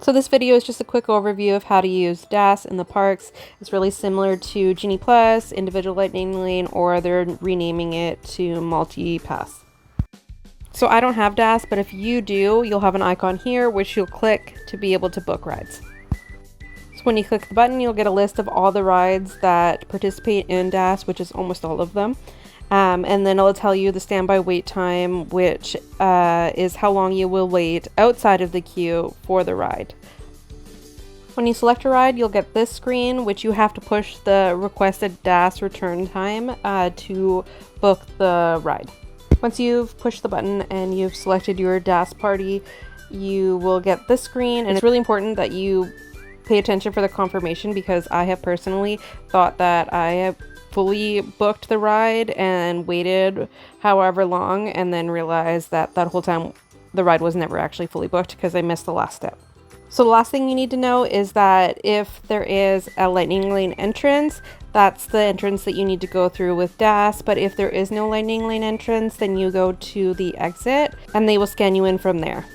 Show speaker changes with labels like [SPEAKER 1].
[SPEAKER 1] So this video is just a quick overview of how to use DAS in the parks. It's really similar to Genie Plus, Individual Lightning Lane, or they're renaming it to Multi-Pass. So I don't have DAS, but if you do, you'll have an icon here which you'll click to be able to book rides. So when you click the button, you'll get a list of all the rides that participate in DAS, which is almost all of them. And then it'll tell you the standby wait time, which is how long you will wait outside of the queue for the ride. When you select a ride, you'll get this screen, which you have to push the requested DAS return time to book the ride. Once you've pushed the button and you've selected your DAS party, you will get this screen, and it's really important that you pay attention for the confirmation, because I have personally thought that I have fully booked the ride and waited however long, and then realized that that whole time the ride was never actually fully booked because I missed the last step. So the last thing you need to know is that if there is a Lightning Lane entrance, that's the entrance that you need to go through with DAS. But if there is no Lightning Lane entrance, then you go to the exit and they will scan you in from there.